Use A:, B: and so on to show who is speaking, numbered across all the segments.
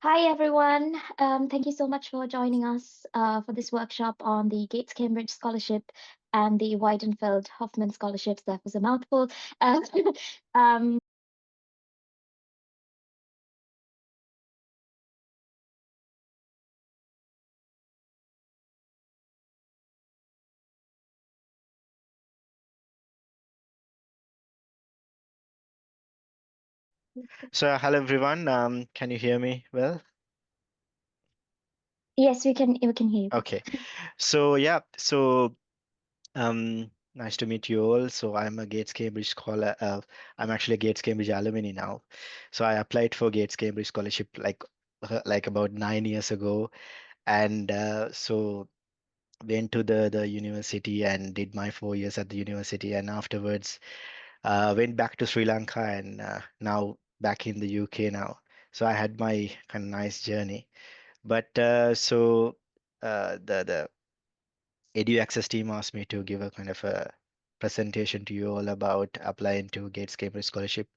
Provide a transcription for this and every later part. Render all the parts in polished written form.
A: Hi, everyone. Thank you so much for joining us for this workshop on the Gates Cambridge Scholarship and the Weidenfeld-Hoffmann Scholarships. That was a mouthful. Uh, um,
B: So, hello everyone. Can you hear me well?
A: yes, we can hear you.
B: Okay. So, yeah. Nice to meet you all. So, I'm a Gates Cambridge scholar. I'm actually a Gates Cambridge alumni now. So, I applied for Gates Cambridge scholarship like about 9 years ago, and so went to the university and did my 4 years at the university, and afterwards went back to Sri Lanka and now back in the UK now. So, I had my kind of nice journey. But the Edu Access team asked me to give a kind of a presentation to you all about applying to Gates Cambridge Scholarship.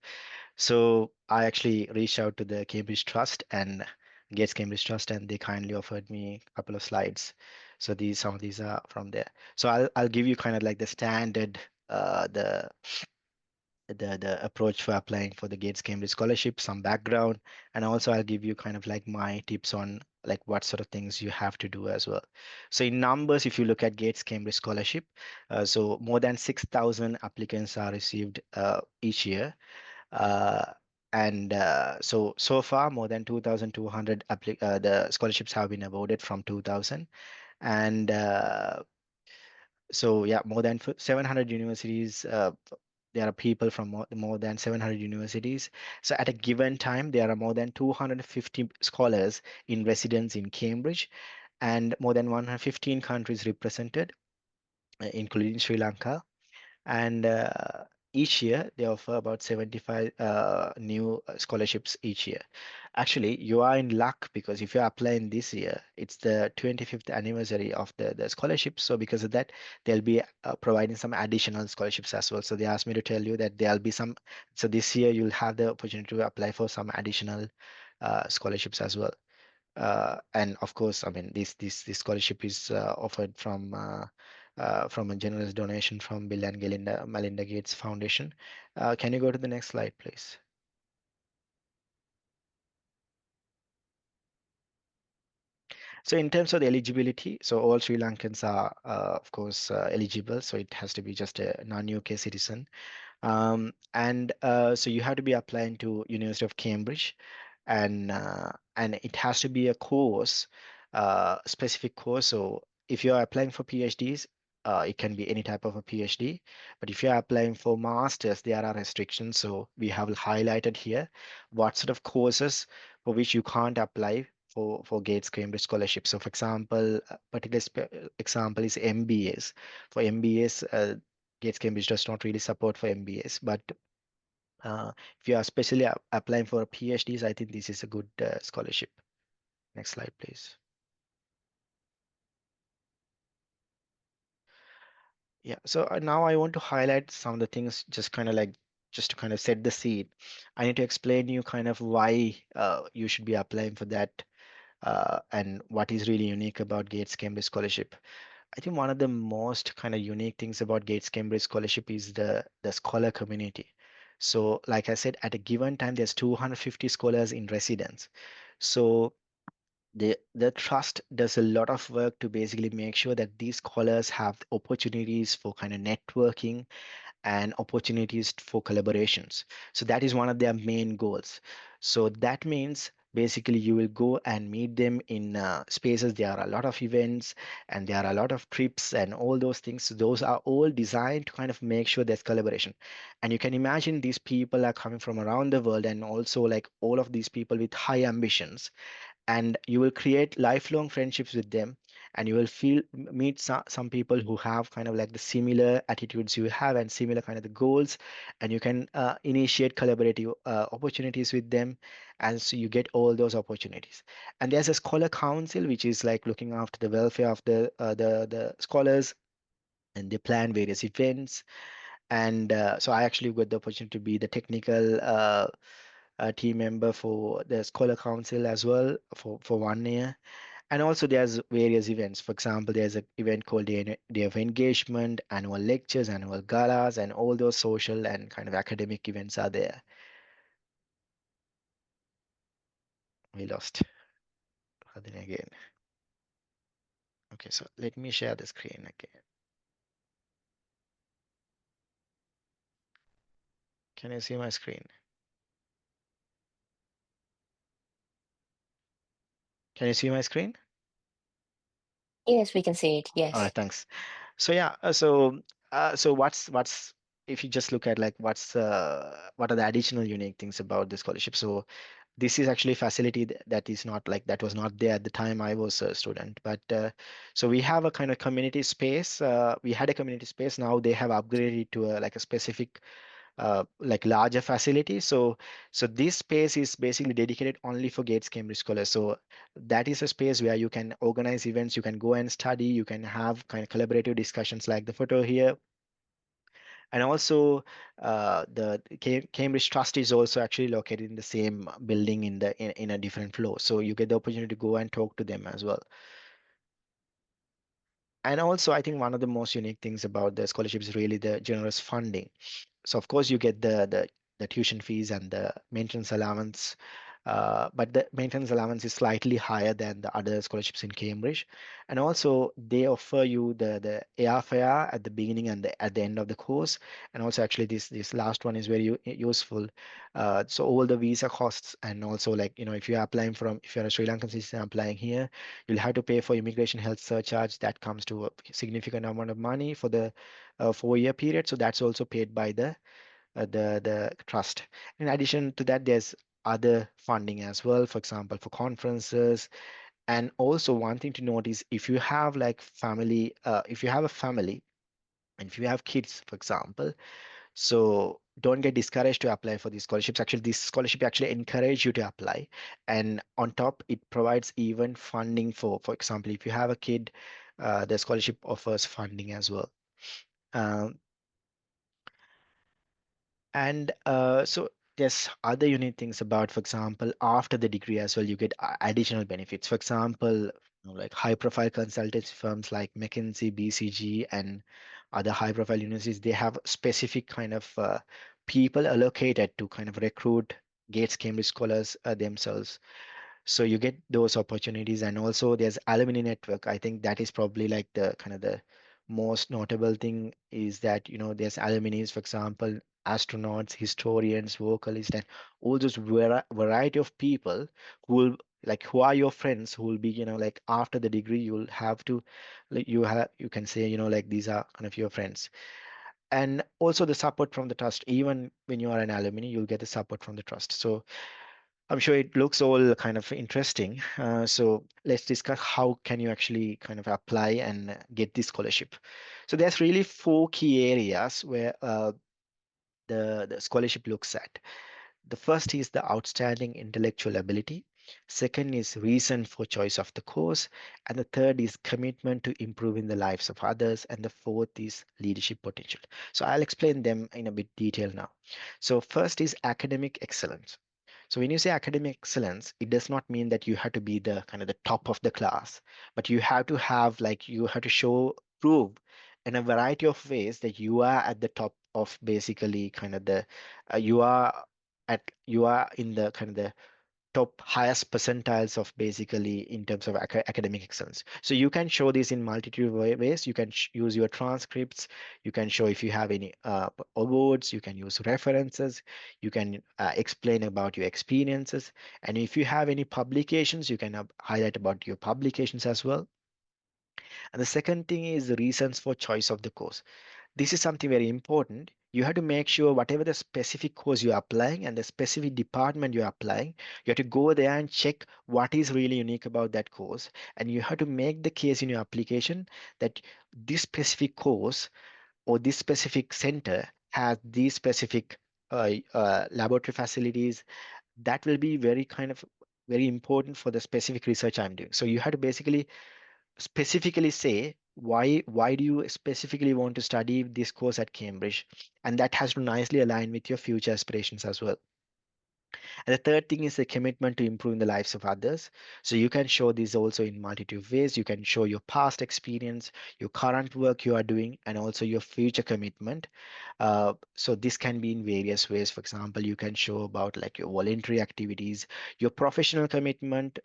B: So I actually reached out to the Cambridge Trust and Gates Cambridge Trust, and they kindly offered me a couple of slides. So these some of these are from there. So I'll give you kind of like the standard uh, the the approach for applying for the Gates Cambridge Scholarship, some background, and also I'll give you kind of like my tips on like what sort of things you have to do as well. So in numbers, if you look at Gates Cambridge Scholarship, so more than 6,000 applicants are received each year. Uh, and so far, more than 2,200 the scholarships have been awarded from 2000. And so yeah, more than 700 universities. There are people from more than 700 universities. So at a given time, there are more than 250 scholars in residence in Cambridge, and more than 115 countries represented, including Sri Lanka. And each year they offer about 75 new scholarships each year. Actually, you are in luck because if you're applying this year, it's the 25th anniversary of the scholarship. So because of that, they'll be providing some additional scholarships as well. So they asked me to tell you that there'll be some. So this year you'll have the opportunity to apply for some additional scholarships as well. And of course, I mean, this scholarship is offered from a generous donation from Bill and Melinda Gates Foundation. Can you go to the next slide, please? So in terms of the eligibility, so all Sri Lankans are, of course, eligible. So it has to be just a non-UK citizen. And so you have to be applying to University of Cambridge, and it has to be a course, specific course. So if you are applying for PhDs, it can be any type of a PhD. But if you are applying for masters, there are restrictions. So we have highlighted here what sort of courses for which you can't apply for Gates Cambridge scholarship. So for example, a particular example is MBAs. For MBAs, Gates Cambridge does not really support for MBAs, but uh, if you are especially applying for PhDs, I think this is a good scholarship. Next slide, please. Yeah, so now I want to highlight some of the things, just kind of like just to kind of set the seed. I need to explain you kind of why you should be applying for that and what is really unique about Gates Cambridge Scholarship. I think one of the most kind of unique things about Gates Cambridge Scholarship is the scholar community. So, like I said, at a given time, there's 250 scholars in residence. So the trust does a lot of work to basically make sure that these scholars have opportunities for kind of networking and opportunities for collaborations. So that is one of their main goals. So that means basically you will go and meet them in spaces. There are a lot of events and there are a lot of trips and all those things. So those are all designed to kind of make sure there's collaboration. And you can imagine these people are coming from around the world, and also like all of these people with high ambitions, and you will create lifelong friendships with them, and you will meet some people who have kind of like the similar attitudes you have and similar kind of the goals, and you can initiate collaborative opportunities with them, and so you get all those opportunities. And there's a scholar council which is like looking after the welfare of the scholars, and they plan various events. And so I actually got the opportunity to be the technical a team member for the Scholar Council as well for 1 year. And also there's various events. For example, there's an event called Day of Engagement, annual lectures, annual galas, and all those social and kind of academic events are there. We lost Radhini again. Okay, so let me share the screen again. Can you see my screen? Can you see my screen?
C: Yes, we can see it.
B: All right,
C: Yes.
B: thanks. So yeah, so what's if you just look at like what are the additional unique things about the scholarship? So this is actually a facility that is not like that was not there at the time I was a student. But so we have a kind of community space. We had a community space. Now they have upgraded to a like a specific like larger facility. So this space is basically dedicated only for Gates Cambridge scholars. So that is a space where you can organize events, you can go and study, you can have kind of collaborative discussions like the photo here. And also, the Cambridge Trust is also actually located in the same building in a different floor. So you get the opportunity to go and talk to them as well. And also, I think one of the most unique things about the scholarship is really the generous funding. So of course you get the tuition fees and the maintenance allowance, but the maintenance allowance is slightly higher than the other scholarships in Cambridge. And also they offer you the airfare at the beginning and at the end of the course. And also actually this last one is very useful. So all the visa costs, and also like if you're applying from if you're a Sri Lankan citizen applying here, you'll have to pay for immigration health surcharge that comes to a significant amount of money for the 4 year period. So that's also paid by the trust. In addition to that, there's other funding as well, for example, for conferences. And also one thing to note is if you have like family, if you have a family and if you have kids, for example, so don't get discouraged to apply for these scholarships. Actually, this scholarship actually encourage you to apply. And on top, it provides even funding for example, if you have a kid, the scholarship offers funding as well. Um, And so there's other unique things about, for example, after the degree as well, you get additional benefits. For example, like high-profile consultancy firms like McKinsey, BCG, and other high-profile universities, they have specific kind of people allocated to kind of recruit Gates Cambridge scholars themselves. So you get those opportunities. And also there's alumni network. I think that is probably like the kind of the most notable thing is that there's alumni, for example, astronauts, historians, vocalists, and all those variety of people who will like who are your friends who will be like after the degree you'll have to like you can say like these are kind of your friends. And also the support from the trust. Even when you are an alumni, you'll get the support from the trust. So I'm sure it looks all kind of interesting. So let's discuss how can you actually kind of apply and get this scholarship. So there's really four key areas where the scholarship looks at. The first is the outstanding intellectual ability. Second is reason for choice of the course. And the third is commitment to improving the lives of others. And the fourth is leadership potential. So I'll explain them in a bit detail now. So first is academic excellence. So when you say academic excellence, it does not mean that you have to be the kind of the top of the class, but you have to have like you have to prove in a variety of ways that you are at the top of basically kind of the you are in the kind of the top highest percentiles of basically in terms of academic excellence. So you can show this in multitude of ways. You can use your transcripts. You can show if you have any awards. You can use references. You can explain about your experiences. And if you have any publications, you can highlight about your publications as well. And the second thing is the reasons for choice of the course. This is something very important. You have to make sure whatever the specific course you're applying and the specific department you're applying, you have to go there and check what is really unique about that course. And you have to make the case in your application that this specific course or this specific center has these specific laboratory facilities that will be very kind of very important for the specific research I'm doing. So you have to basically specifically say why do you specifically want to study this course at Cambridge, and that has to nicely align with your future aspirations as well. And the third thing is the commitment to improving the lives of others. So you can show this also in multitude of ways. You can show your past experience, your current work you are doing, and also your future commitment. So this can be in various ways. For example, you can show about like your voluntary activities, your professional commitment.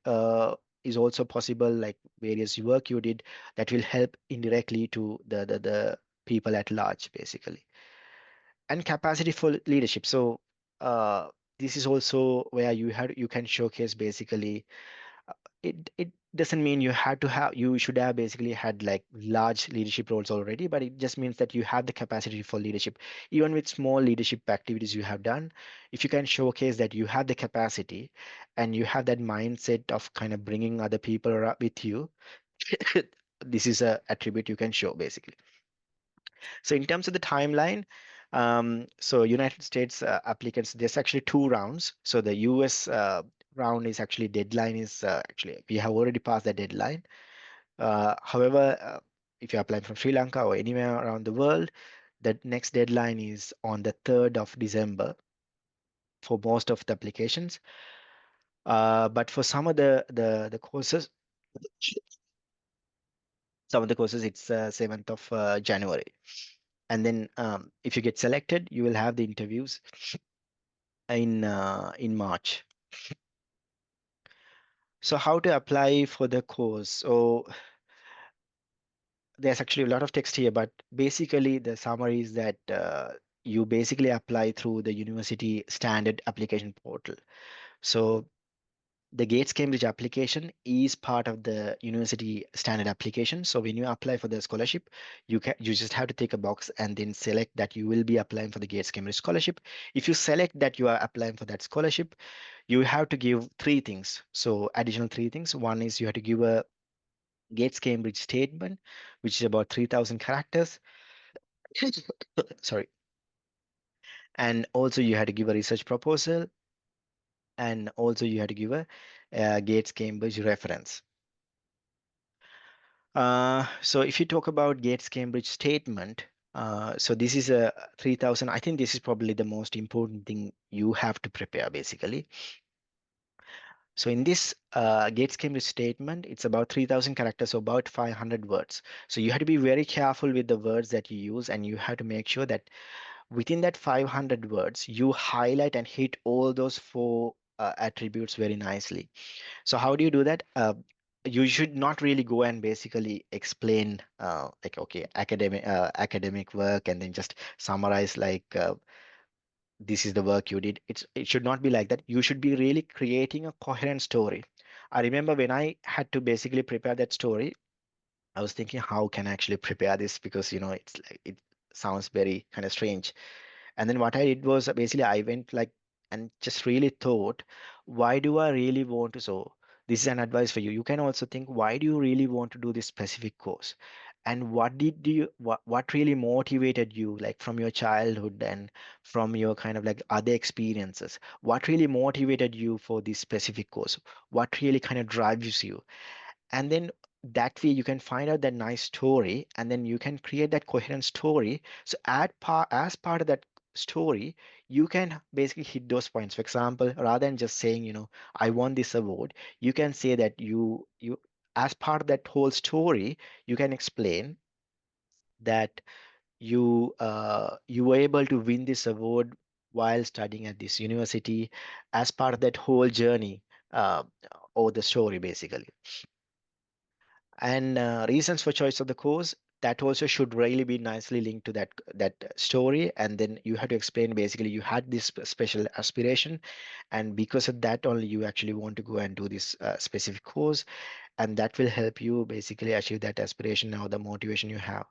B: Is also possible, like various work you did that will help indirectly to the people at large, basically. And capacity for leadership. So uh, this is also where you can showcase basically, it doesn't mean you should have basically had like large leadership roles already, but it just means that you have the capacity for leadership. Even with small leadership activities you have done, if you can showcase that you have the capacity and you have that mindset of kind of bringing other people with you, this is a attribute you can show basically. So in terms of the timeline, so United States applicants, there's actually two rounds. So the US round is actually deadline is actually we have already passed the deadline. However, if you're applying from Sri Lanka or anywhere around the world, the next deadline is on the 3rd of December for most of the applications. But for some of the courses, some of the courses it's 7th of January. And then if you get selected, you will have the interviews in March. So how to apply for the course? So there's actually a lot of text here, but basically the summary is that you basically apply through the university standard application portal. So the Gates Cambridge application is part of the university standard application. So when you apply for the scholarship, you just have to take a box and then select that you will be applying for the Gates Cambridge scholarship. If you select that you are applying for that scholarship, you have to give three things. So additional three things. One is you have to give a Gates Cambridge statement, which is about 3,000 characters. Sorry. And also you had to give a research proposal, and also you had to give a Gates Cambridge reference. So if you talk about Gates Cambridge statement, so this is a 3,000. I think this is probably the most important thing you have to prepare basically. So in this Gates Cambridge statement, it's about 3,000 characters, so about 500 words. So you have to be very careful with the words that you use, and you have to make sure that within that 500 words, you highlight and hit all those four attributes very nicely. So how do you do that? You should not really go and basically explain like okay academic work and then just summarize like this is the work you did. It should not be like that. You should be really creating a coherent story. I remember when I had to basically prepare that story, I was thinking how can I actually prepare this, because it's like it sounds very kind of strange. And then what I did was basically I went like and just really thought, why do I really want to? So this is an advice for you. You can also think, why do you really want to do this specific course? And what really motivated you, like from your childhood and from your kind of like other experiences? What really motivated you for this specific course? What really kind of drives you? And then that way you can find out that nice story, and then you can create that coherent story. So as part of that story, you can basically hit those points. For example, rather than just saying, I won this award, you can say that you as part of that whole story, you can explain that you were able to win this award while studying at this university as part of that whole journey, uh, or the story basically. And reasons for choice of the course, that also should really be nicely linked to that story. And then you have to explain basically you had this special aspiration, and because of that only you actually want to go and do this specific course, and that will help you basically achieve that aspiration or the motivation you have.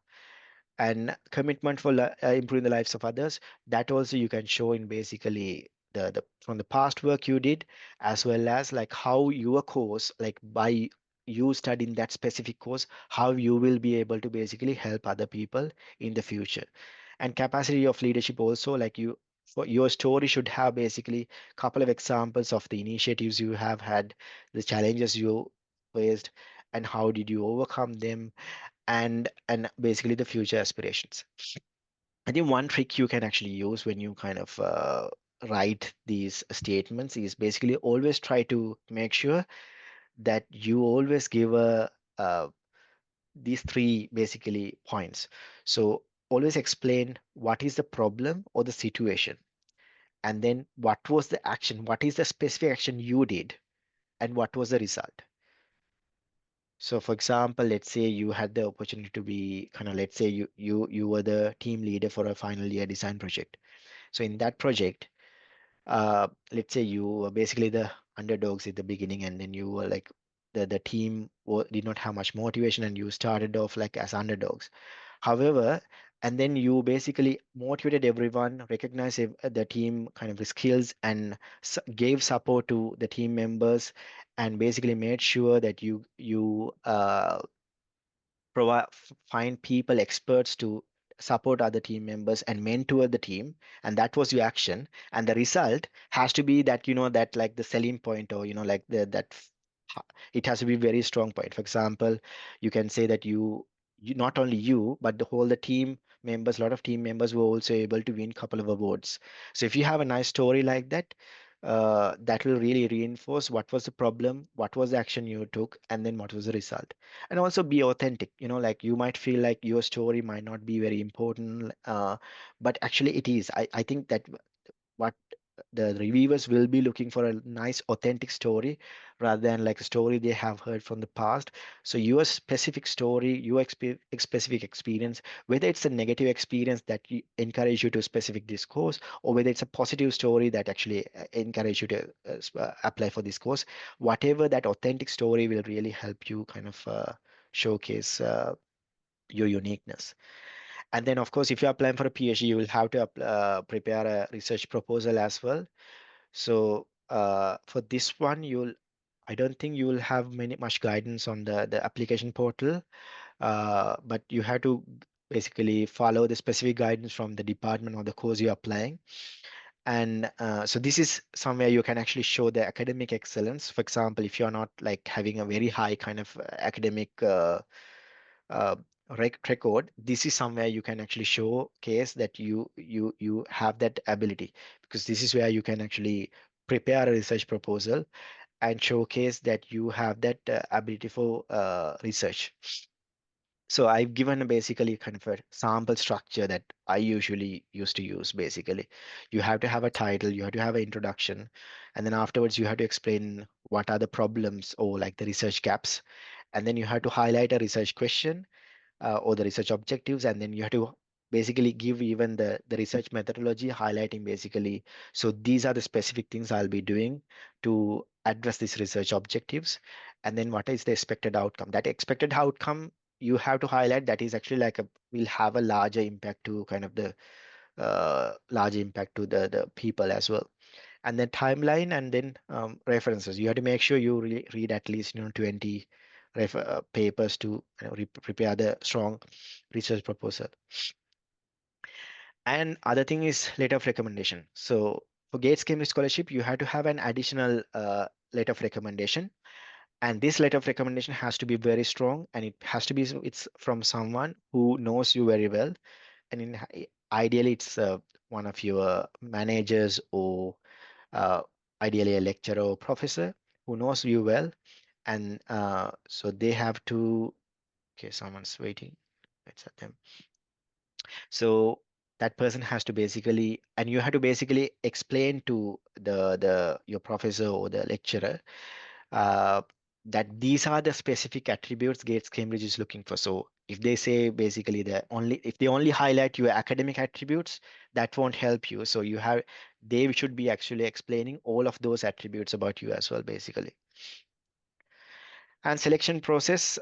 B: And commitment for improving the lives of others, that also you can show in basically the from the past work you did, as well as like how your course, like by you studying that specific course, how you will be able to basically help other people in the future. And capacity of leadership also, like you, for your story should have basically a couple of examples of the initiatives you have had, the challenges you faced, and how did you overcome them, and basically the future aspirations. I think one trick you can actually use when you kind of write these statements is basically always try to make sure that you always give a these three basically points. So always explain what is the problem or the situation, and then what was the action, what is the specific action you did, and what was the result. So for example, let's say you had the opportunity to be kind of, let's say you were the team leader for a final year design project. So in that project, let's say you were basically the underdogs at the beginning, and then you were like the team did not have much motivation, and you started off like as underdogs. However, and then you basically motivated everyone, recognized the team kind of the skills, and gave support to the team members, and basically made sure that you provide find people experts to support other team members and mentor the team, and that was your action, and the result has to be that that like the selling point, or like it has to be very strong point. For example, you can say that you not only you but the whole the team members, a lot of team members were also able to win couple of awards. So if you have a nice story like that, that will really reinforce what was the problem, what was the action you took, and then what was the result. And also be authentic, like you might feel like your story might not be very important, but actually it is. I think that what the reviewers will be looking for a nice authentic story rather than like a story they have heard from the past. So your specific story, your specific experience, whether it's a negative experience that encourage you to specific this course, or whether it's a positive story that actually encourage you to apply for this course, whatever, that authentic story will really help you kind of showcase your uniqueness. And then, of course, if you're applying for a PhD, you will have to prepare a research proposal as well. So for this one, I don't think you will have much guidance on the application portal, but you have to basically follow the specific guidance from the department or the course you're applying. And so this is somewhere you can actually show the academic excellence. For example, if you're not like having a very high kind of academic uh, record, this is somewhere you can actually showcase that you have that ability, because this is where you can actually prepare a research proposal and showcase that you have that ability for research. So I've given basically kind of a sample structure that I usually used to use. Basically, you have to have a title, you have to have an introduction, and then afterwards you have to explain what are the problems or like the research gaps, and then you have to highlight a research question or the research objectives, and then you have to basically give even the research methodology, highlighting basically, so these are the specific things I'll be doing to address these research objectives, and then what is the expected outcome. That expected outcome you have to highlight, that is actually like a will have a larger impact to kind of the larger impact to the people as well. And then timeline, and then references. You have to make sure you read at least 20 papers to prepare the strong research proposal. And other thing is letter of recommendation. So for Gates Cambridge Scholarship, you have to have an additional letter of recommendation, and this letter of recommendation has to be very strong, and it has to be it's from someone who knows you very well, and ideally it's one of your managers, or uh, ideally a lecturer or professor who knows you well. And so they have to, okay, someone's waiting, let's at them. So that person has to basically, and you have to basically explain to the your professor or the lecturer uh, that these are the specific attributes Gates Cambridge is looking for. So if they say basically if they only highlight your academic attributes, that won't help you. So they should be actually explaining all of those attributes about you as well, basically. And selection process.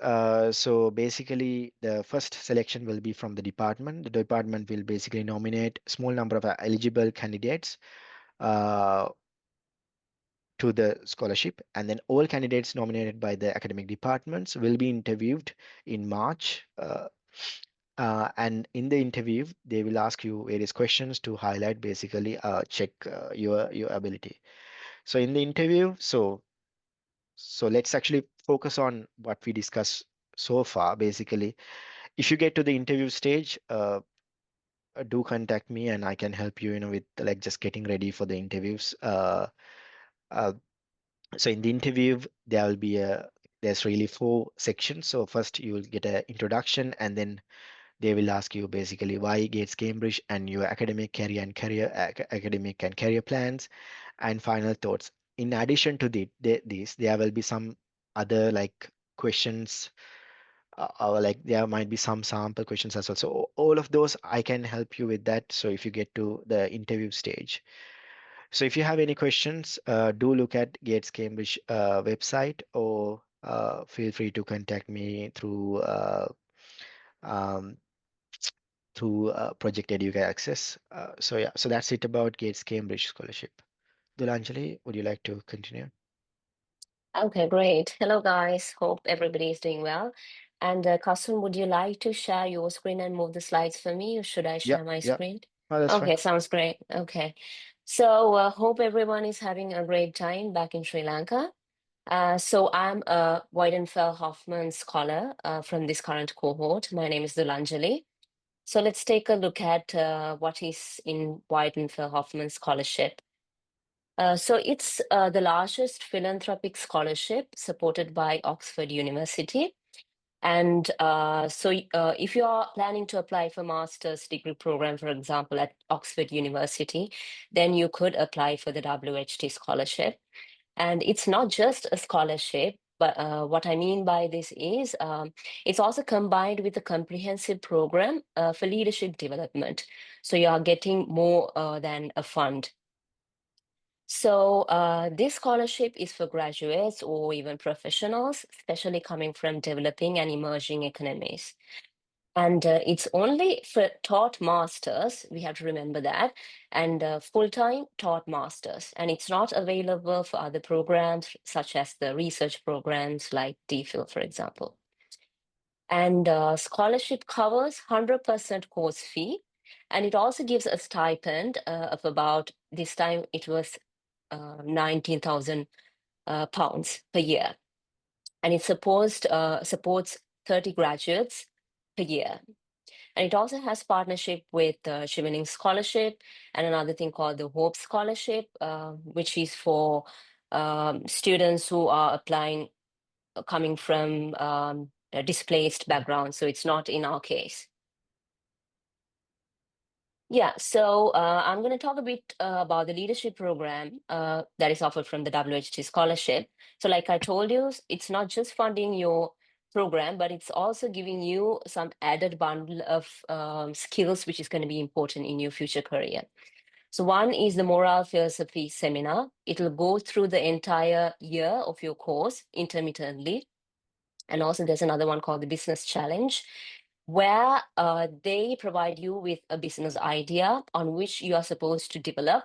B: So basically, the first selection will be from the department. The department will basically nominate small number of eligible candidates uh, to the scholarship, and then all candidates nominated by the academic departments will be interviewed in March. And in the interview, they will ask you various questions to highlight, basically, check your ability. So in the interview, so let's actually focus on what we discussed so far. Basically, if you get to the interview stage, do contact me and I can help you, with like just getting ready for the interviews. Uh, so in the interview, there's really four sections. So first you will get an introduction, and then they will ask you basically why Gates Cambridge and your academic career and academic and career plans and final thoughts. In addition to these, there will be some other like questions, or like there might be some sample questions as well. So all of those I can help you with that. So if you get to the interview stage, so if you have any questions, do look at Gates Cambridge website, or feel free to contact me um, through Project Educa Access. So yeah, so that's it about Gates Cambridge Scholarship. Dulanjali, would you like to continue?
C: Okay, great. Hello, guys. Hope everybody is doing well. And Kasun, would you like to share your screen and move the slides for me, or should I
B: Yeah,
C: share my
B: yeah.
C: screen?
B: Oh, that's fine.
C: Okay, sounds great. Okay. So hope everyone is having a great time back in Sri Lanka. So I'm a Weidenfeld-Hoffmann scholar from this current cohort. My name is Dulanjali. So let's take a look at what is in Weidenfeld-Hoffmann Scholarship. So it's the largest philanthropic scholarship supported by Oxford University. And if you are planning to apply for master's degree program, for example, at Oxford University, then you could apply for the WHT scholarship. And it's not just a scholarship, but what I mean by this is it's also combined with a comprehensive program for leadership development. So you are getting more than a fund. So this scholarship is for graduates or even professionals, especially coming from developing and emerging economies. And it's only for taught masters, we have to remember that, and full-time taught masters. And it's not available for other programs, such as the research programs like DPhil, for example. And scholarship covers 100% course fee. And it also gives a stipend of about, this time it was 19,000 pounds per year. And it supports 30 graduates per year. And it also has partnership with Chevening Scholarship and another thing called the Hope Scholarship, which is for students who are applying coming from a displaced background. So it's not in our case. Yeah, so I'm going to talk a bit about the leadership program that is offered from the WHT scholarship. So like I told you, it's not just funding your program, but it's also giving you some added bundle of skills, which is going to be important in your future career. So one is the moral philosophy seminar. It'll go through the entire year of your course intermittently. And also there's another one called the business challenge, where they provide you with a business idea on which you are supposed to develop.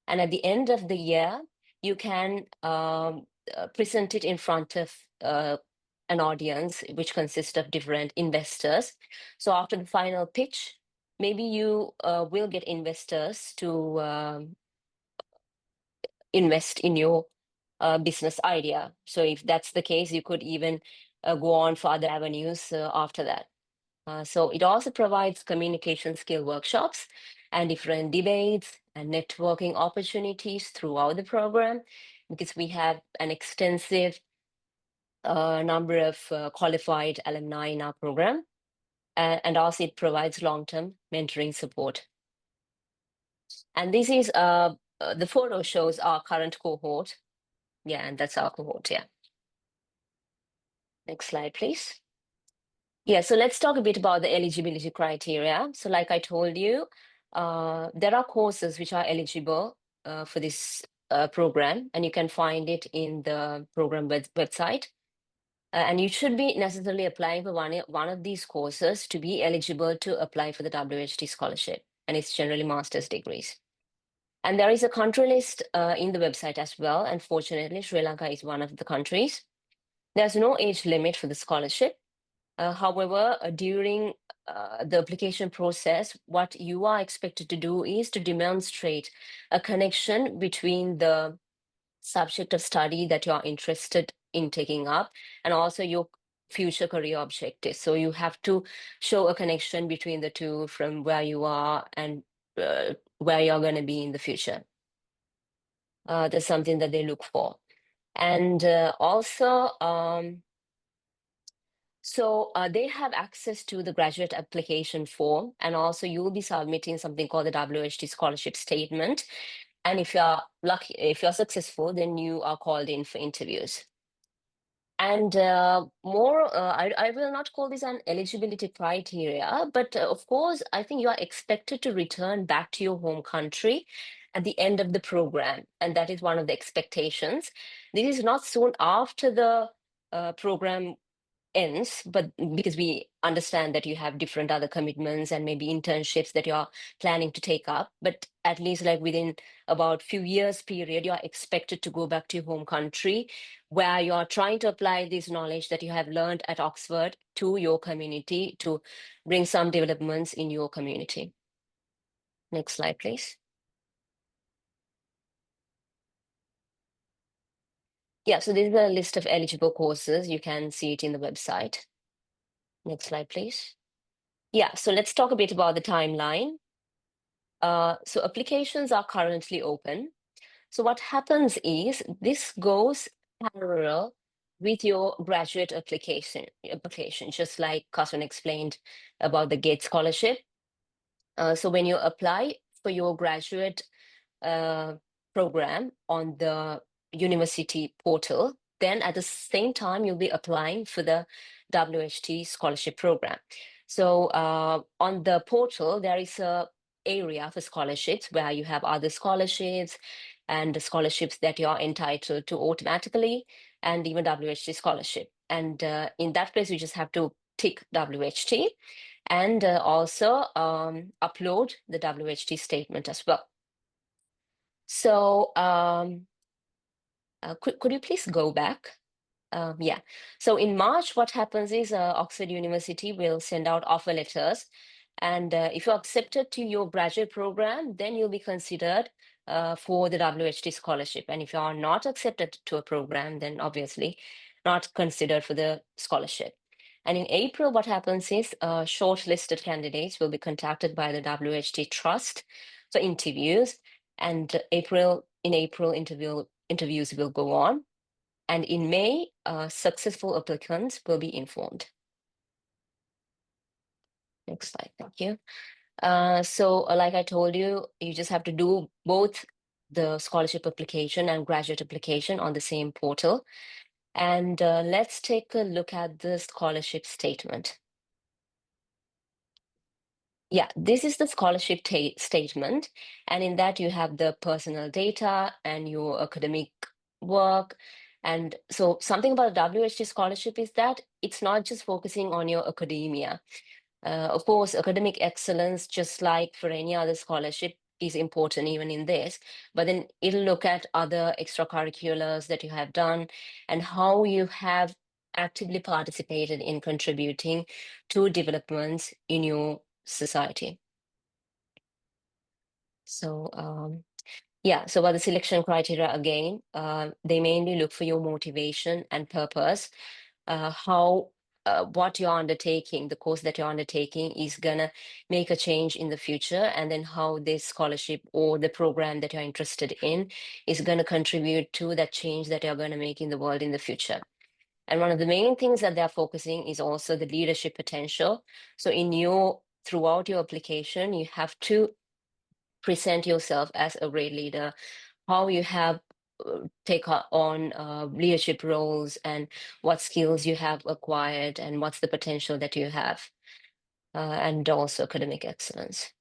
C: And at the end of the year, you can present it in front of an audience, which consists of different investors. So after the final pitch, maybe you will get investors to invest in your business idea. So if that's the case, you could even go on for other avenues after that. So it also provides communication skill workshops and different debates and networking opportunities throughout the program, because we have an extensive number of qualified alumni in our program. And also it provides long-term mentoring support. And this is the photo shows our current cohort. Yeah, and that's our cohort, yeah. Next slide, please. Yeah, so let's talk a bit about the eligibility criteria. So like I told you, there are courses which are eligible for this program, and you can find it in the program website. And you should be necessarily applying for one of these courses to be eligible to apply for the WHT scholarship, and it's generally master's degrees. And there is a country list in the website as well. And fortunately, Sri Lanka is one of the countries. There's no age limit for the scholarship. However, during the application process, what you are expected to do is to demonstrate a connection between the subject of study that you are interested in taking up and also your future career objectives. So you have to show a connection between the two from where you are and where you're going to be in the future. That's something that they look for. And also, they have access to the graduate application form, and also you will be submitting something called the WHT scholarship statement. And if you're lucky, if you're successful, then you are called in for interviews. And I will not call this an eligibility criteria, but of course, I think you are expected to return back to your home country at the end of the program. And that is one of the expectations. This is not soon after the program ends, but because we understand that you have different other commitments and maybe internships that you're planning to take up, but at least like within about few years period, you're expected to go back to your home country where you're trying to apply this knowledge that you have learned at Oxford to your community to bring some developments in your community. Next slide, please. Yeah, so this is a list of eligible courses. You can see it in the website. Next slide, please. Yeah, so let's talk a bit about the timeline. So applications are currently open. So what happens is this goes parallel with your graduate application, just like Carson explained about the GATE scholarship. So when you apply for your graduate program on the university portal, then at the same time, you'll be applying for the WHT scholarship program. So on the portal, there is a area for scholarships where you have other scholarships and the scholarships that you are entitled to automatically, and even WHT scholarship. And in that place, you just have to tick WHT and also upload the WHT statement as well. So could you please go back? Yeah. So in March, what happens is Oxford University will send out offer letters. And if you're accepted to your graduate program, then you'll be considered for the WHT scholarship. And if you are not accepted to a program, then obviously not considered for the scholarship. And in April, what happens is shortlisted candidates will be contacted by the WHT Trust for interviews. And in April, interviews will go on. And in May, successful applicants will be informed. Next slide, thank you. So like I told you, you just have to do both the scholarship application and graduate application on the same portal. And let's take a look at the scholarship statement. Yeah, this is the scholarship statement. And in that you have the personal data and your academic work. And so something about WHT scholarship is that it's not just focusing on your academia. Of course, academic excellence, just like for any other scholarship, is important even in this, but then it'll look at other extracurriculars that you have done and how you have actively participated in contributing to developments in your society. So yeah, so about the selection criteria again, they mainly look for your motivation and purpose, what you're undertaking, the course that you're undertaking is gonna make a change in the future, and then how this scholarship or the program that you're interested in is gonna contribute to that change that you're gonna make in the world in the future. And one of the main things that they're focusing is also the leadership potential. So throughout your application, you have to present yourself as a great leader, how you have take on leadership roles and what skills you have acquired and what's the potential that you have, and also academic excellence.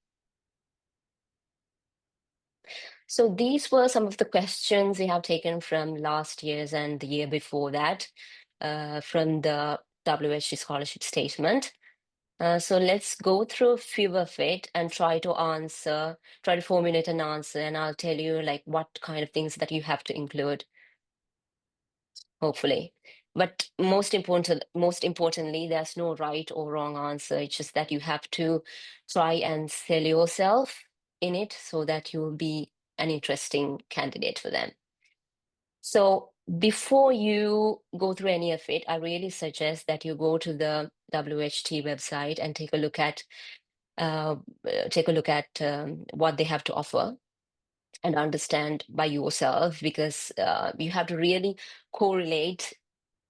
C: So these were some of the questions we have taken from last year's and the year before that from the WHG scholarship statement. So let's go through a few of it and try to formulate an answer, and I'll tell you like what kind of things that you have to include, hopefully. But most importantly, there's no right or wrong answer. It's just that you have to try and sell yourself in it so that you'll be an interesting candidate for them. So before you go through any of it, I really suggest that you go to the WHT website and take a look at what they have to offer and understand by yourself, because you have to really correlate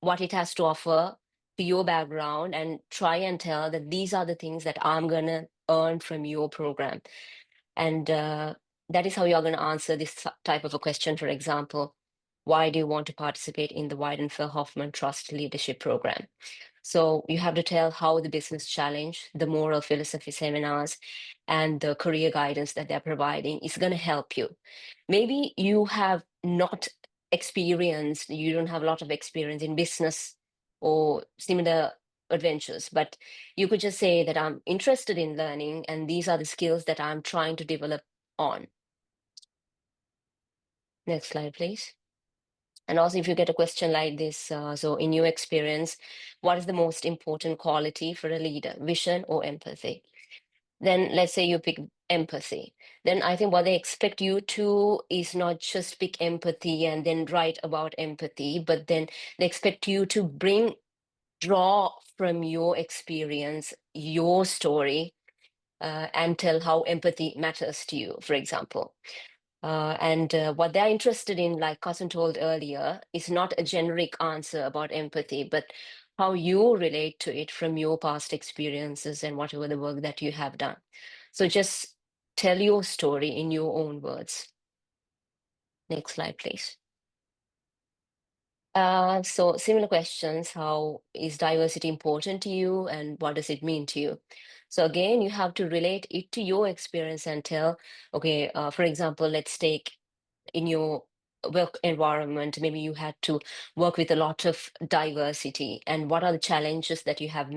C: what it has to offer to your background and try and tell that these are the things that I'm going to earn from your program. And that is how you're going to answer this type of a question. For example, why do you want to participate in the Weidenfeld-Hoffmann Trust Leadership Program? So you have to tell how the business challenge, the moral philosophy seminars, and the career guidance that they're providing is going to help you. Maybe you have not experienced, you don't have a lot of experience in business or similar adventures, but you could just say that I'm interested in learning and these are the skills that I'm trying to develop on. Next slide, please. And also, if you get a question like this, so in your experience, what is the most important quality for a leader, vision or empathy? Then let's say you pick empathy. Then I think what they expect you to is not just pick empathy and then write about empathy, but then they expect you to draw from your experience, your story, and tell how empathy matters to you, for example. And what they're interested in, like Cousin told earlier, is not a generic answer about empathy, but how you relate to it from your past experiences and whatever the work that you have done. So just tell your story in your own words. Next slide, please. So similar questions, how is diversity important to you and what does it mean to you? So again, you have to relate it to your experience and tell, okay, for example, let's take in your work environment, maybe you had to work with a lot of diversity, and what are the challenges that you have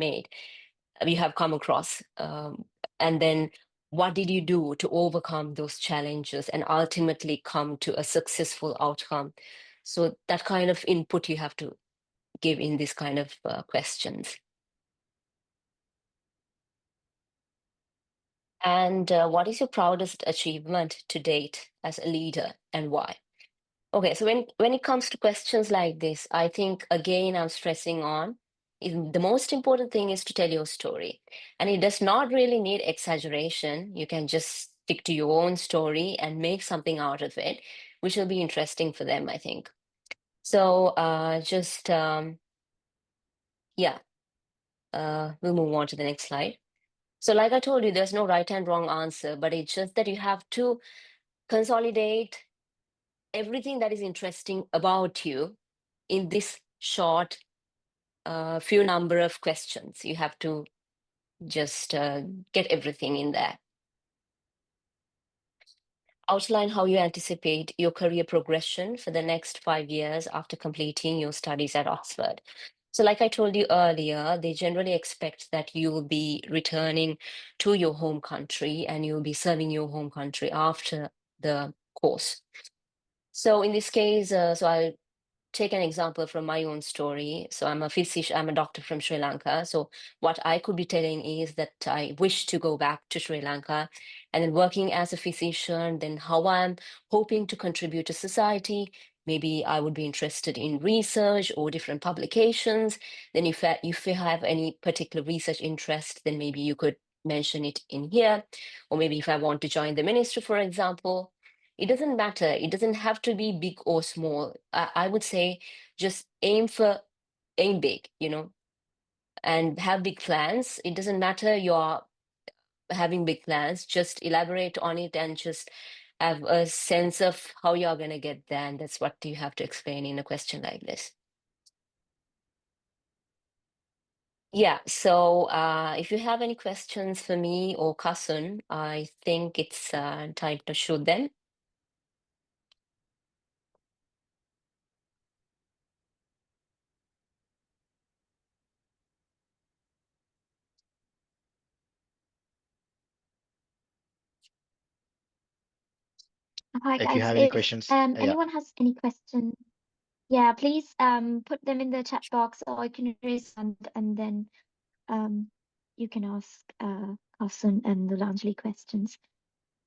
C: come across, and then what did you do to overcome those challenges and ultimately come to a successful outcome? So that kind of input you have to give in this kind of questions. And what is your proudest achievement to date as a leader and why? Okay, so when it comes to questions like this, I think again I'm stressing on the most important thing is to tell your story. And it does not really need exaggeration. You can just stick to your own story and make something out of it, which will be interesting for them, I think. So yeah, we'll move on to the next slide. So like I told you, there's no right and wrong answer, but it's just that you have to consolidate everything that is interesting about you in this short few number of questions. You have to just get everything in there. Outline how you anticipate your career progression for the next 5 years after completing your studies at Oxford. So like I told you earlier, they generally expect that you will be returning to your home country and you'll be serving your home country after the course. So in this case, so I'll take an example from my own story. So I'm a physician, I'm a doctor from Sri Lanka. So what I could be telling is that I wish to go back to Sri Lanka and then working as a physician, then how I'm hoping to contribute to society. Maybe I would be interested in research or different publications. Then if you have any particular research interest, then maybe you could mention it in here. Or maybe if I want to join the ministry, for example, it doesn't matter. It doesn't have to be big or small. I would say just aim big, and have big plans. It doesn't matter you're having big plans, just elaborate on it and just have a sense of how you're going to get there. And that's what you have to explain in a question like this. Yeah, so if you have any questions for me or Kasun, I think it's time to shoot them.
A: Hi
B: If you
A: guys,
B: have any
A: if
B: questions, yeah.
A: anyone has any questions, yeah, please put them in the chat box or you can raise hand and then you can ask Hassan and Lulanjali questions.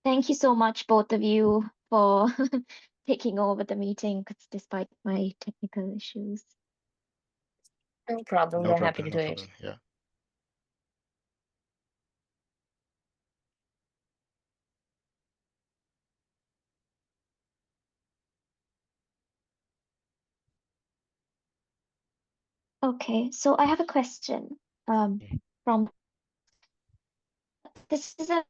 A: Thank you so much, both of you, for taking over the meeting despite my technical issues.
C: No problem.
B: No
C: We're happy
B: problem,
C: to
B: no
C: do it.
B: problem. Yeah.
A: Okay, so I have a question.
B: Mhm.
A: From this is a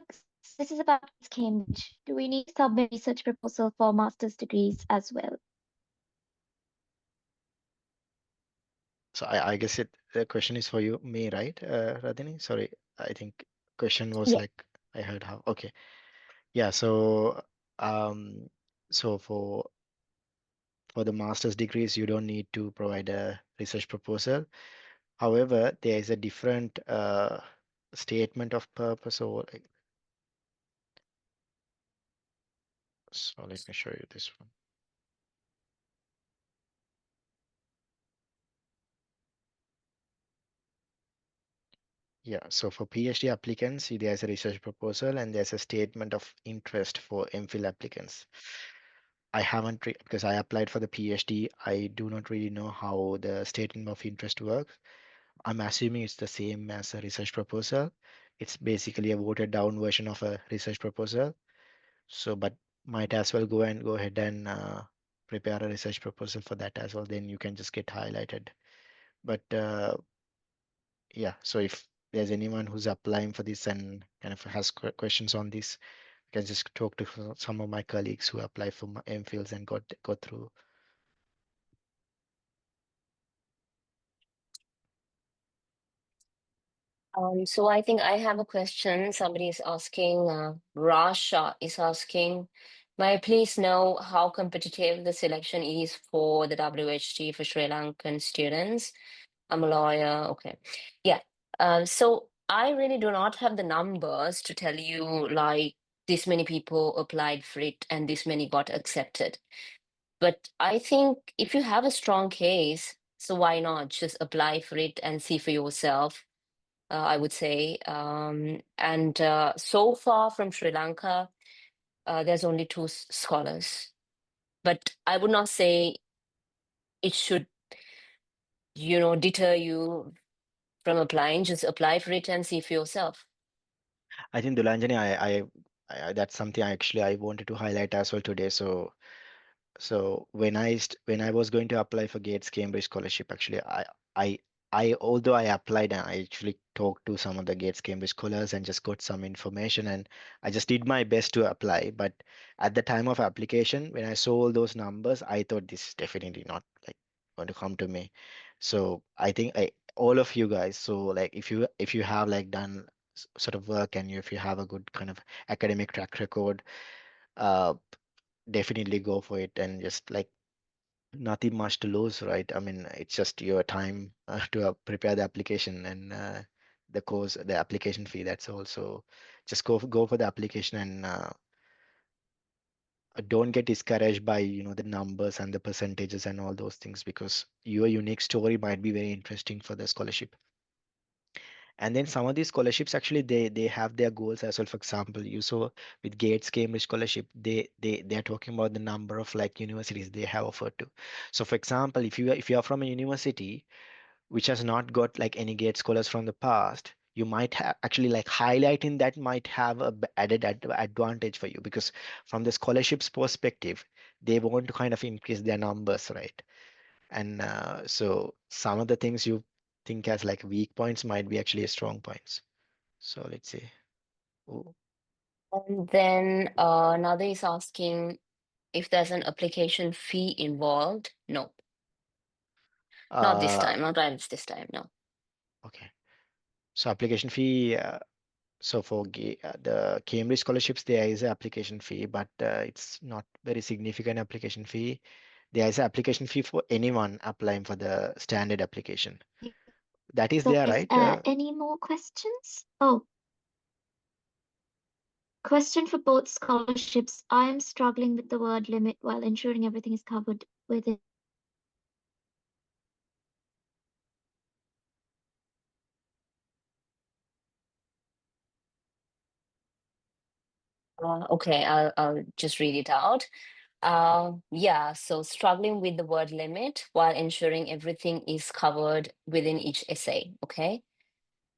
A: this is about Cambridge. Do we need to submit research proposal for master's degrees as well?
B: So I guess the question is for you, me, right, Radhini? Sorry, I think question was
A: Yeah.
B: like I heard how. Okay. Yeah, um so for the master's degrees, you don't need to provide a research proposal. However, there is a different statement of purpose or like, so let me show you this one. Yeah, so for PhD applicants, there's a research proposal and there's a statement of interest for MPhil applicants. I haven't because I applied for the PhD. I do not really know how the statement of interest works. I'm assuming it's the same as a research proposal. It's basically a watered down version of a research proposal. So, but might as well go ahead and prepare a research proposal for that as well. Then you can just get highlighted. But yeah, so if there's anyone who's applying for this and kind of has questions on this, you can just talk to some of my colleagues who apply for my MPhils and got through.
C: So I think I have a question. Somebody is asking, Rasha is asking, may I please know how competitive the selection is for the WHT for Sri Lankan students? I'm a lawyer. Okay. Yeah. So I really do not have the numbers to tell you like this many people applied for it and this many got accepted. But I think if you have a strong case, so why not just apply for it and see for yourself? I would say. And so far from Sri Lanka, there's only two scholars. But I would not say it should, deter you from applying. Just apply for it and see for yourself.
B: I think Dulanjani, that's something I wanted to highlight as well today. So when I was going to apply for Gates Cambridge scholarship, actually I although I applied and I actually talked to some of the Gates Cambridge scholars and just got some information and I just did my best to apply. But at the time of application, when I saw all those numbers, I thought this is definitely not like going to come to me. So I think all of you guys, so like if you have like done sort of work and if you have a good kind of academic track record, uh definitely go for it and just like nothing much to lose, right? I mean, it's just your time to prepare the application and the course, the application fee. That's also just go for the application and don't get discouraged by the numbers and the percentages and all those things because your unique story might be very interesting for the scholarship. And then some of these scholarships actually they have their goals as well. For example, you saw with Gates Cambridge scholarship, they're talking about the number of like universities they have offered to. So for example, if you are from a university which has not got like any Gates scholars from the past, you might have actually like highlighting that might have a added advantage for you because from the scholarships perspective, they want to kind of increase their numbers, right? And so some of the things you think as like weak points might be actually strong points. So let's see. Oh,
C: And then another is asking if there's an application fee involved. No, not this
B: uh,
C: time. Not right this time. No.
B: okay. So application fee. So for the Cambridge scholarships, there is an application fee, but it's not very significant application fee. There is an application fee for anyone applying for the standard application. That is
A: So
B: there,
A: guys,
B: right?
A: any more questions? Oh, question for both scholarships. I am struggling with the word limit while ensuring everything is covered within.
C: Okay, I'll just read it out. Yeah, so struggling with the word limit while ensuring everything is covered within each essay, okay?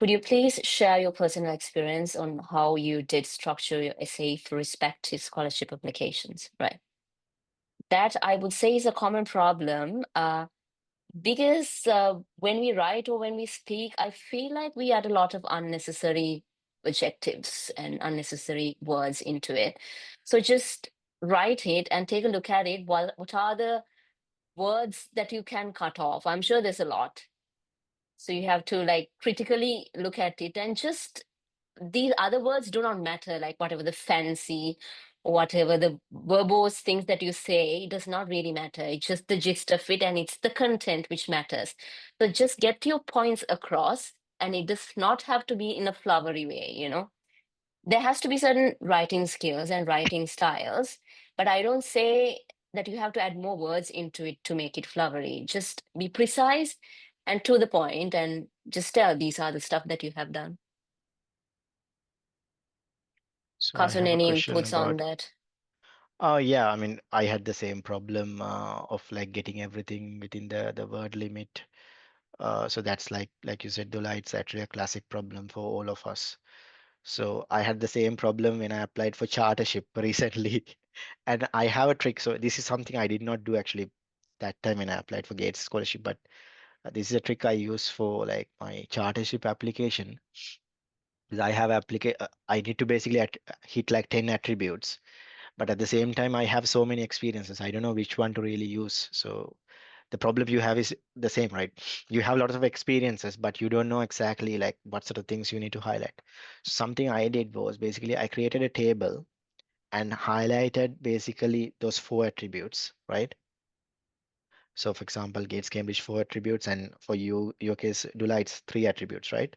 C: Could you please share your personal experience on how you did structure your essay for respective scholarship applications, right? That I would say is a common problem because when we write or when we speak, I feel like we add a lot of unnecessary adjectives and unnecessary words into it. So just write it and take a look at it. What are the words that you can cut off? I'm sure there's a lot. So you have to like critically look at it and just these other words do not matter, like whatever the fancy or whatever the verbose things that you say, it does not really matter. It's just the gist of it and it's the content which matters. So just get your points across and it does not have to be in a flowery way, you know. There has to be certain writing skills and writing styles, but I don't say that you have to add more words into it to make it flowery. Just be precise and to the point and just tell these are the stuff that you have done.
B: So I
C: Carson,
B: have a
C: any
B: question
C: inputs on
B: about.
C: that?
B: Oh yeah, I mean, I had the same problem of like getting everything within the word limit. So that's like you said, Dula, it's actually a classic problem for all of us. So I had the same problem when I applied for chartership recently, and I have a trick. So this is something I did not do actually that time when I applied for Gates scholarship, but this is a trick I use for like my chartership application. Because I need to basically hit like 10 attributes, but at the same time I have so many experiences, I don't know which one to really use. So the problem you have is the same, right? You have lots of experiences but you don't know exactly like what sort of things you need to highlight. Something I did was basically I created a table and highlighted basically those four attributes, right? So for example, Gates Cambridge four attributes, and for you your case Dula, it's three attributes, right?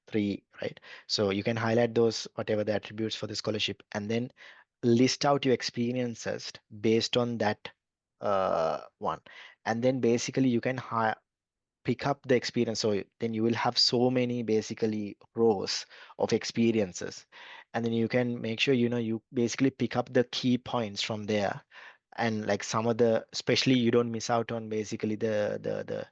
B: Three, right? So you can highlight those whatever the attributes for the scholarship and then list out your experiences based on that one, and then basically you can pick up the experience. So then you will have so many basically rows of experiences, and then you can make sure you basically pick up the key points from there, and like some of the, especially you don't miss out on basically the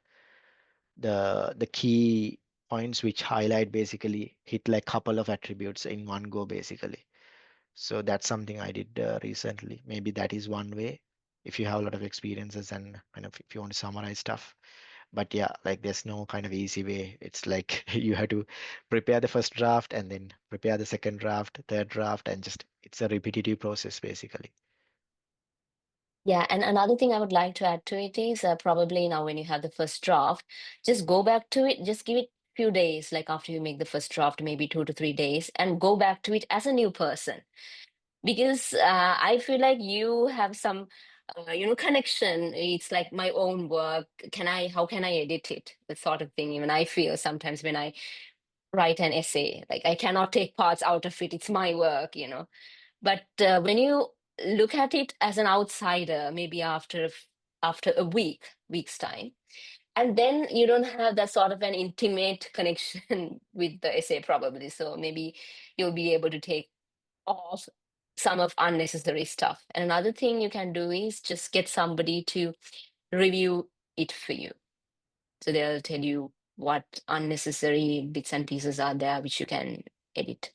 B: key points which highlight basically hit like couple of attributes in one go basically. So that's something I did recently. Maybe that is one way if you have a lot of experiences and kind of if you want to summarize stuff. But yeah, like there's no kind of easy way. It's like you have to prepare the first draft and then prepare the second draft, third draft, and just it's a repetitive process basically.
C: Yeah, and another thing I would like to add to it is probably now when you have the first draft, just go back to it, just give it few days, like after you make the first draft, maybe 2 to 3 days, and go back to it as a new person. Because I feel like you have some, connection. It's like my own work. How can I edit it? That sort of thing. Even I feel sometimes when I write an essay, like I cannot take parts out of it. It's my work, you know. But when you look at it as an outsider, maybe after a week's time, and then you don't have that sort of an intimate connection with the essay probably. So maybe you'll be able to take off some of unnecessary stuff. And another thing you can do is just get somebody to review it for you. So they'll tell you what unnecessary bits and pieces are there which you can edit.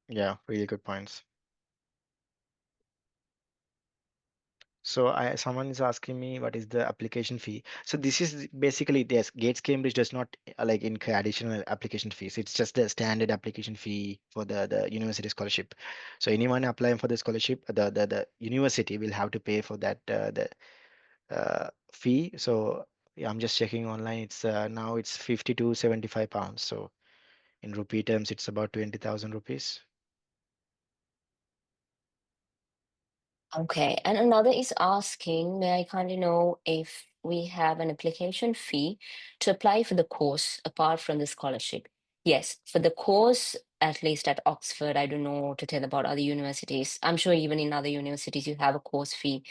B: Yeah, really good points. So someone is asking me what is the application fee. So this is basically this Gates Cambridge does not like incur additional application fees. It's just the standard application fee for the university scholarship. So anyone applying for the scholarship, the university will have to pay for that the fee. So yeah, I'm just checking online. It's now it's 50 to 75 pounds. So in rupee terms, it's about 20,000 rupees.
C: Okay, and another is asking, may I kindly know if we have an application fee to apply for the course apart from the scholarship? Yes, for the course, at least at Oxford, I don't know to tell about other universities. I'm sure even in other universities you have a course fee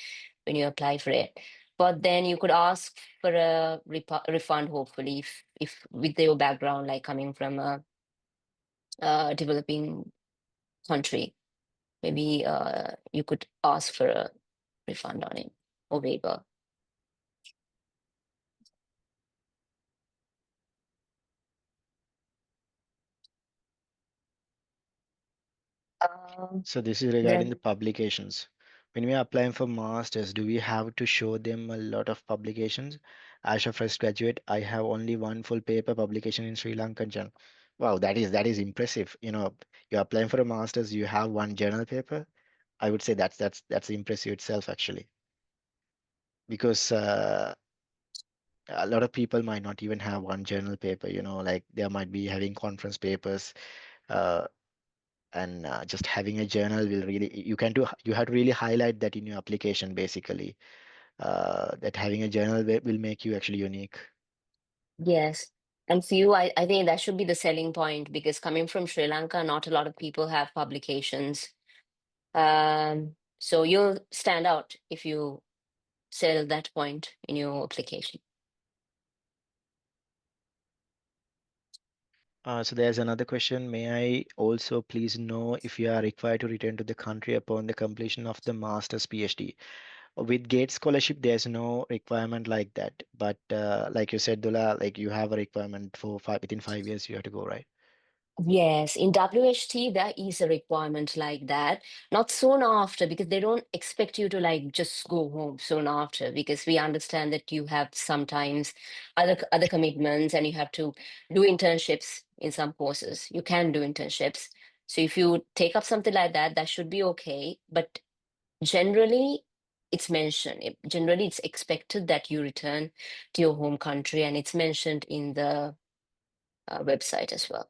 C: when you apply for it. But then you could ask for a refund, hopefully, if with your background, like coming from a developing country. maybe you could ask for a refund on it or waiver.
B: So this is regarding the
C: Then
B: publications. When we are applying for masters, do we have to show them a lot of publications? As a fresh graduate, I have only one full paper publication in Sri Lankan journal. Wow, that is impressive. You're applying for a masters, you have one journal paper. I would say that's impressive itself actually, because a lot of people might not even have one journal paper. Like they might be having conference papers. Uh, and just having a journal will really you have to really highlight that in your application basically, that having a journal will make you actually unique.
C: yes, and for you, I think that should be the selling point because coming from Sri Lanka, not a lot of people have publications. So you'll stand out if you sell that point in your application.
B: So there's another question. May I also please know if you are required to return to the country upon the completion of the master's PhD? With Gates scholarship, there's no requirement like that, but like you said, Dula, like you have a requirement for within 5 years you have to go, right?
C: Yes, in WHT, there is a requirement like that. Not soon after, because they don't expect you to like just go home soon after, because we understand that you have sometimes other commitments and you have to do internships in some courses. You can do internships. So if you take up something like that, that should be okay. But generally, it's mentioned. Generally, it's expected that you return to your home country, and it's mentioned in the website as well.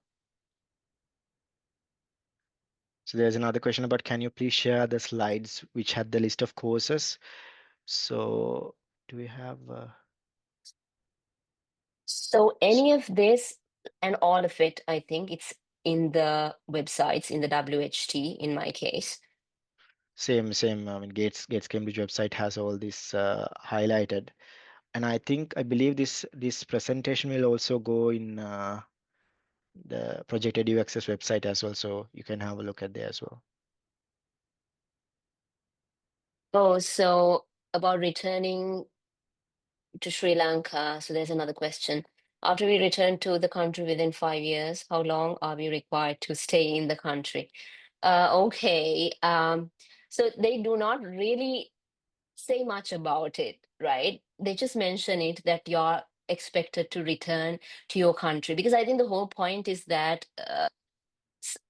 B: So there's another question about, can you please share the slides which had the list of courses? So do we have
C: So
B: s-
C: any of this and all of it, I think it's in the websites, in the WHT in my case.
B: same? I mean, Gates Cambridge website has all this highlighted, and I believe this presentation will also go in the Project Edu Access website as well, so you can have a look at there as well.
C: Oh, so about returning to Sri Lanka, so there's another question. After we return to the country within 5 years, how long are we required to stay in the country? Okay. So they do not really say much about it, right? They just mention it that you're expected to return to your country because I think the whole point is that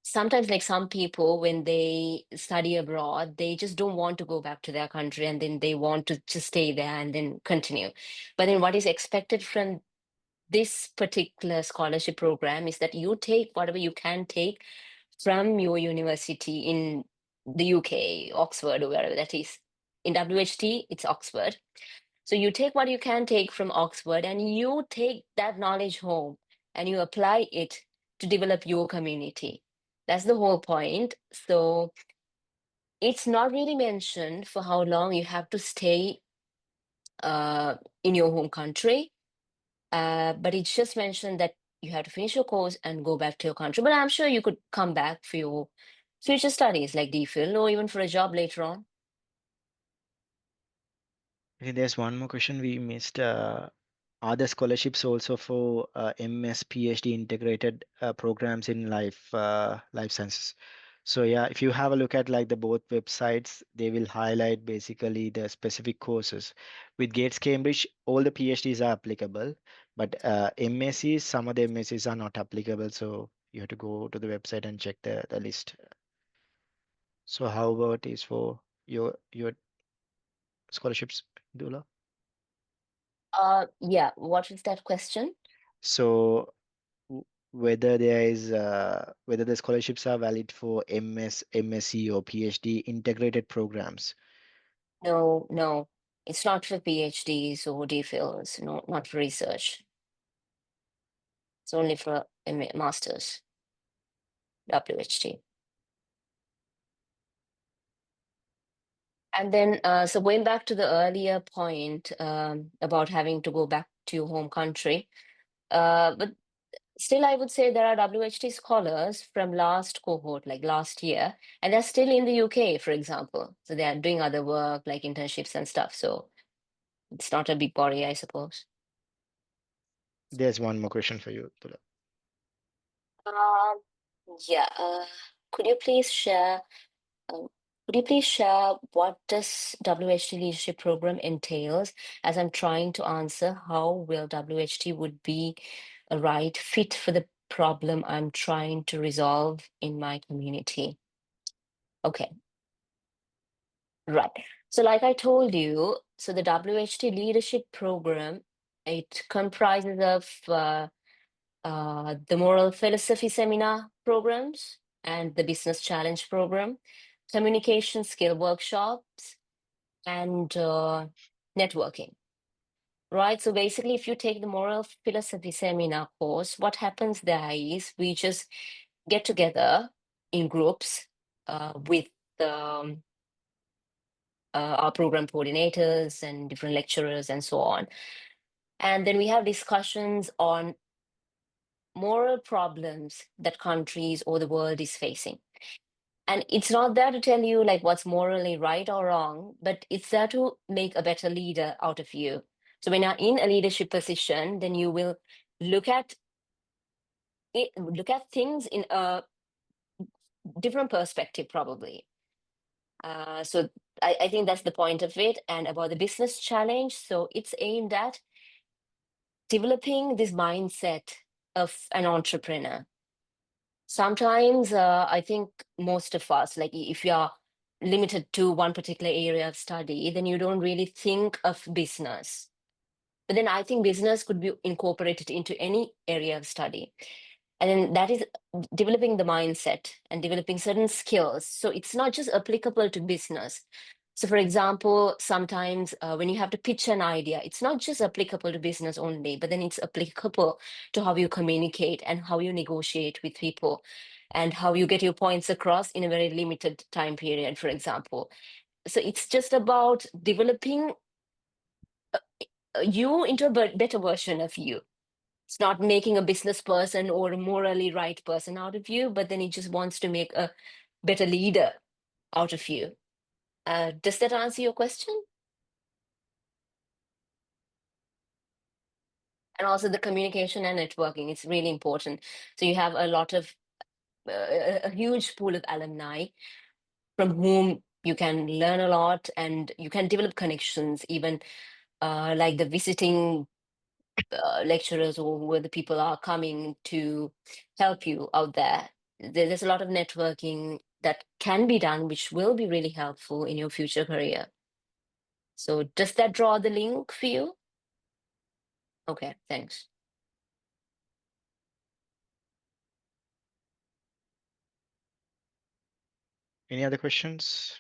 C: sometimes like some people when they study abroad they just don't want to go back to their country and then they want to just stay there and then continue, but then what is expected from this particular scholarship program is that you take whatever you can take from your university in the UK, Oxford, or wherever that is. In WHT, it's Oxford. So you take what you can take from Oxford and you take that knowledge home and you apply it to develop your community. That's the whole point. So it's not really mentioned for how long you have to stay in your home country, but it's just mentioned that you have to finish your course and go back to your country. But I'm sure you could come back for your future studies like DPhil or even for a job later on.
B: Okay, there's one more question we missed. Are the scholarships also for MS, PhD integrated programs in life sciences? So yeah, if you have a look at like the both websites, they will highlight basically the specific courses. With Gates Cambridge, all the PhDs are applicable, but MScs, some of the MScs are not applicable. So you have to go to the website and check the list. So how about is for your scholarships, Dula?
C: Yeah, what is that question?
B: So whether whether the scholarships are valid for MS, MSc or PhD integrated programs.
C: No, no, it's not for PhDs or DPhils, no, not for research. It's only for masters, WHT. And then, so going back to the earlier point about having to go back to your home country, but Still, I would say there are WHT scholars from last cohort, like last year, and they're still in the UK, for example. So they are doing other work like internships and stuff. So it's not a big worry, I suppose.
B: There's one more question for you, Tula.
C: Um, yeah. Could you please share? Um, could you please share what does WHT leadership program entails? As I'm trying to answer, how will WHT would be a right fit for the problem I'm trying to resolve in my community? Okay, right. So like I told you, so the WHT leadership program, it comprises of the moral philosophy seminar programs and the business challenge program, communication skill workshops, and networking. Right. So basically, if you take the moral philosophy seminar course, what happens there is we just get together in groups with um, our program coordinators and different lecturers and so on. And then we have discussions on moral problems that countries or the world is facing. And it's not there to tell you like what's morally right or wrong, but it's there to make a better leader out of you. So when you're in a leadership position, then you will look at look at things in a different perspective, probably. So I think that's the point of it. And about the business challenge, so it's aimed at developing this mindset of an entrepreneur. Sometimes I think most of us, like if you are limited to one particular area of study, then you don't really think of business. But then I think business could be incorporated into any area of study. And then that is developing the mindset and developing certain skills. So it's not just applicable to business. So, for example, sometimes when you have to pitch an idea, it's not just applicable to business only, but then it's applicable to how you communicate and how you negotiate with people and how you get your points across in a very limited time period, for example. So, it's just about developing you into a better version of you. It's not making a business person or a morally right person out of you, but then it just wants to make a better leader out of you. Does that answer your question? And also the communication and networking, it's really important. So you have a lot of a huge pool of alumni from whom you can learn a lot and you can develop connections, even like the visiting lecturers or where the people are coming to help you out there. There's a lot of networking that can be done, which will be really helpful in your future career. So does that draw the link for you? Okay, thanks.
B: Any other questions?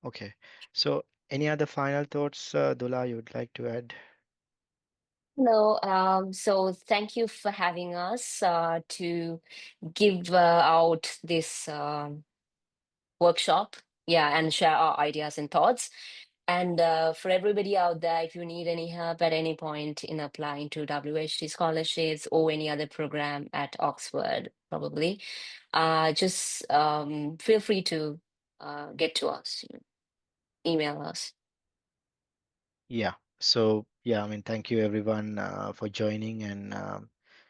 B: Okay. So any other final thoughts, Dula, you would like to add?
C: Hello, so thank you for having us to give out this workshop, yeah, and share our ideas and thoughts. And for everybody out there, if you need any help at any point in applying to WHT scholarships or any other program at Oxford, probably, just feel free to get to us, email us.
B: Yeah. So yeah, I mean, thank you everyone for joining, and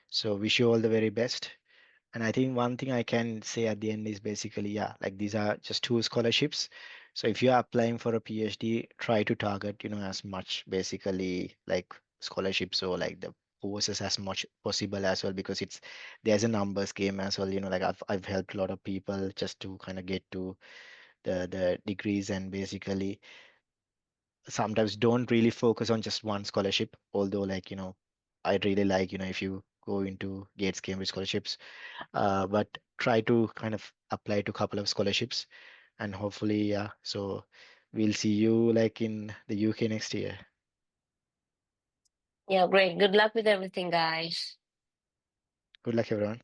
B: so wish you all the very best. And I think one thing I can say at the end is basically, yeah, like these are just two scholarships. So if you are applying for a PhD, try to target, as much basically like scholarships or like the courses as much possible as well, because there's a numbers game as well. Like I've helped a lot of people just to kind of get to the degrees, and basically sometimes don't really focus on just one scholarship. Although like, I'd really like, if you go into Gates Cambridge scholarships, but try to kind of apply to a couple of scholarships, and hopefully, yeah. So we'll see you like in the UK next year.
C: Yeah, great. Good luck with everything, guys.
B: Good luck, everyone.